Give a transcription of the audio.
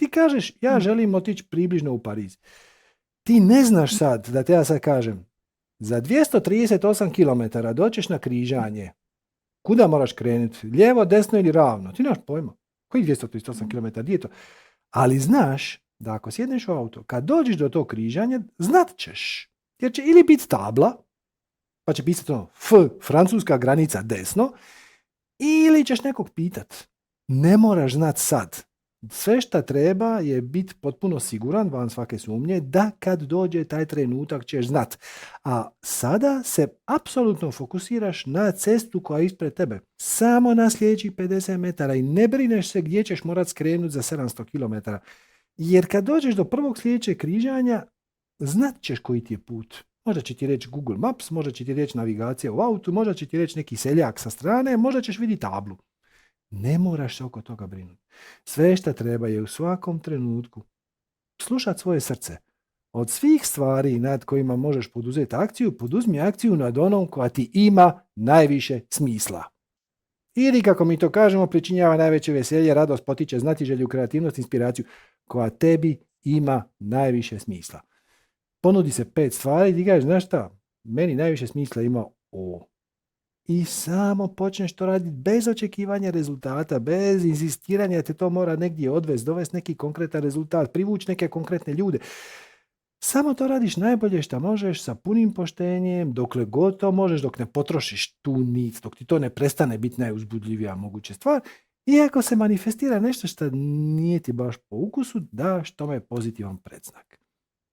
Ti kažeš, ja želim otići približno u Pariz. Ti ne znaš sad, da te ja sad kažem, za 238 km doćeš na križanje. Kuda moraš krenuti? Lijevo, desno ili ravno? Ti nemaš pojma. Koji 238 km? Gdje je to? Ali znaš da ako sjedneš u auto, kad dođeš do tog križanja, znat ćeš. Jer će ili biti tabla, pa će pisati ono F, francuska granica desno, ili ćeš nekog pitat. Ne moraš znat sad. Sve šta treba je biti potpuno siguran, van svake sumnje, da kad dođe taj trenutak ćeš znat. A sada se apsolutno fokusiraš na cestu koja je ispred tebe. Samo na sljedećih 50 metara i ne brineš se gdje ćeš morat skrenuti za 700 km. Jer kad dođeš do prvog sljedećeg križanja, znat ćeš koji ti je put. Možda će ti reći Google Maps, možda će ti reći navigacija u autu, možda će ti reći neki seljak sa strane, možda ćeš vidjeti tablu. Ne moraš se oko toga brinuti. Sve što treba je u svakom trenutku slušati svoje srce. Od svih stvari nad kojima možeš poduzeti akciju, poduzmi akciju nad onom koja ti ima najviše smisla. Ili, kako mi to kažemo, pričinjava najveće veselje, radost, potiče, znatiželju, kreativnost, inspiraciju, koja tebi ima najviše smisla. Ponudi se 5 stvari i ti kažeš, znaš šta, meni najviše smisla ima ovo. I samo počneš to raditi bez očekivanja rezultata, bez insistiranja da te to mora negdje odvesti, dovesti neki konkretan rezultat, privući neke konkretne ljude. Samo to radiš najbolje što možeš sa punim poštenjem, dokle god to možeš, dok ne potrošiš tu nit, dok ti to ne prestane biti najuzbudljivija moguća stvar. I ako se manifestira nešto što nije ti baš po ukusu, daš tome pozitivan predznak.